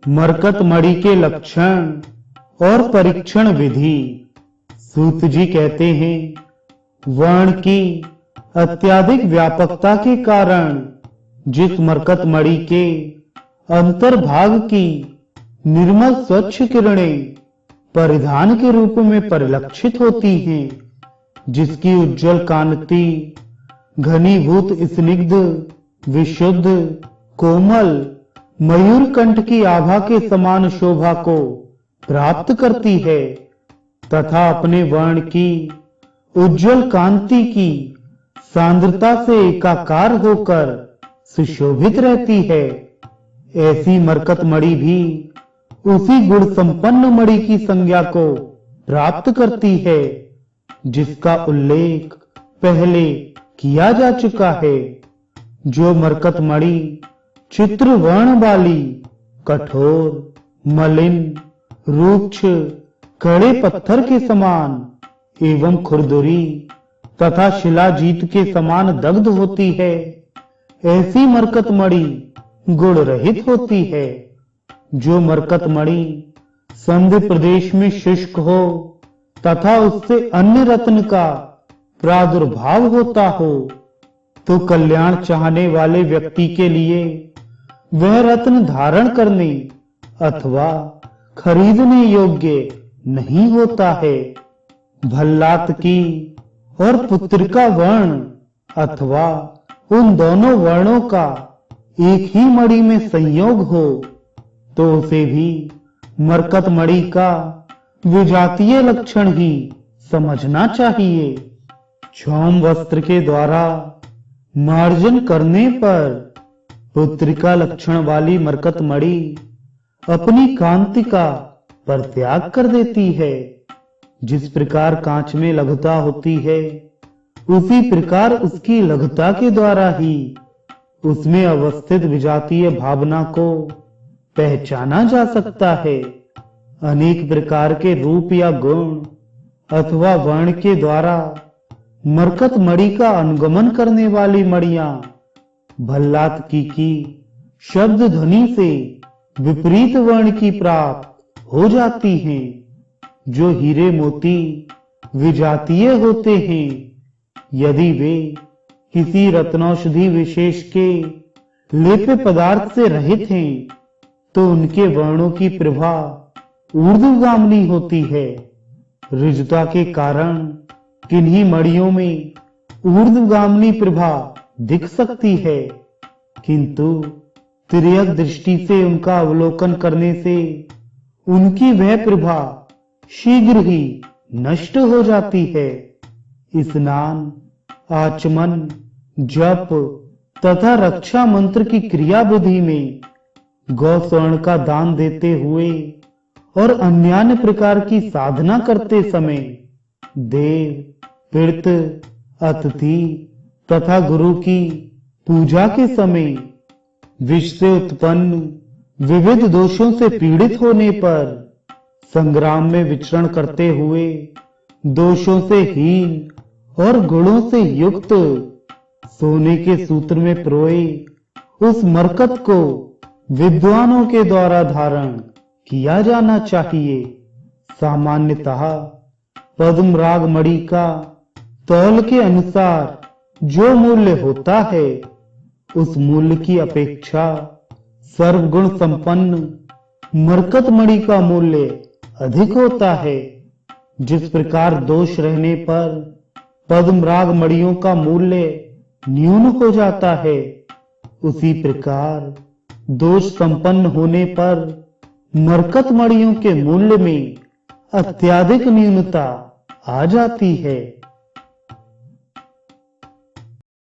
मरकत मणि के लक्षण और परीक्षण विधि। सूत जी कहते हैं, वर्ण की अत्यधिक व्यापकता के कारण जिस मरकत मणि के अंतर्भाग की निर्मल स्वच्छ किरणें परिधान के रूप में परिलक्षित होती हैं, जिसकी उज्जवल कांति घनीभूत स्निग्ध विशुद्ध कोमल मयूर कंठ की आभा के समान शोभा को प्राप्त करती है तथा अपने वर्ण की उज्जवल कांति की सांद्रता से एकाकार होकर सुशोभित रहती है, ऐसी मरकत मणि भी उसी गुण संपन्न मणि की संज्ञा को प्राप्त करती है जिसका उल्लेख पहले किया जा चुका है। जो मरकत मणि चित्र वर्ण वाली कठोर मलिन रूक्ष कड़े पत्थर के समान एवं खुरदुरी तथा शिलाजीत के समान दग्ध होती है, ऐसी मरकत मणि गुण रहित होती है। जो मरकत मणि संधि प्रदेश में शुष्क हो तथा उससे अन्य रत्न का प्रादुर्भाव होता हो तो कल्याण चाहने वाले व्यक्ति के लिए वह रत्न धारण करने अथवा खरीदने योग्य नहीं होता है। भल्लात की और पुत्रिका वर्ण अथवा उन दोनों वर्णों का एक ही मणि में संयोग हो तो उसे भी मरकत मणि का विजातीय लक्षण ही समझना चाहिए। क्षौम वस्त्र के द्वारा मार्जन करने पर पुत्रिका लक्षण वाली मरकत मणि अपनी कांति का परित्याग कर देती है। जिस प्रकार कांच में लघुता होती है, उसी प्रकार उसकी लघुता के द्वारा ही उसमें अवस्थित विजातीय भावना को पहचाना जा सकता है। अनेक प्रकार के रूप या गुण अथवा वर्ण के द्वारा मरकत मणि का अनुगमन करने वाली मणियां भल्लात की शब्द ध्वनि से विपरीत वर्ण की प्राप्त हो जाती हैं। जो हीरे मोती विजातीय होते हैं, यदि वे किसी रत्नौषधि विशेष के लेप्य पदार्थ से रहित हैं तो उनके वर्णों की प्रभा ऊर्ध्वगामिनी होती है। ऋजुता के कारण किन्हीं मणियों में ऊर्ध्वगामिनी प्रभा दिख सकती है, किंतु तिर्यक दृष्टि से उनका अवलोकन करने से उनकी वह प्रभा शीघ्र ही नष्ट हो जाती है। स्नान आचमन जप तथा रक्षा मंत्र की क्रिया विधि में गौ स्वर्ण का दान देते हुए और अन्य प्रकार की साधना करते समय देव पितृ अतिथि तथा गुरु की पूजा के समय विष से उत्पन्न विविध दोषों से पीड़ित होने पर संग्राम में विचरण करते हुए दोषों से हीन और गुणों से युक्त सोने के सूत्र में पिरोए उस मरकत को विद्वानों के द्वारा धारण किया जाना चाहिए। सामान्यतः पद्म राग मणि का तौल के अनुसार जो मूल्य होता है, उस मूल्य की अपेक्षा सर्वगुण संपन्न मरकत मणि का मूल्य अधिक होता है। जिस प्रकार दोष रहने पर पद्म राग मणियों का मूल्य न्यून हो जाता है, उसी प्रकार दोष संपन्न होने पर मरकत मणियों के मूल्य में अत्यधिक न्यूनता आ जाती है।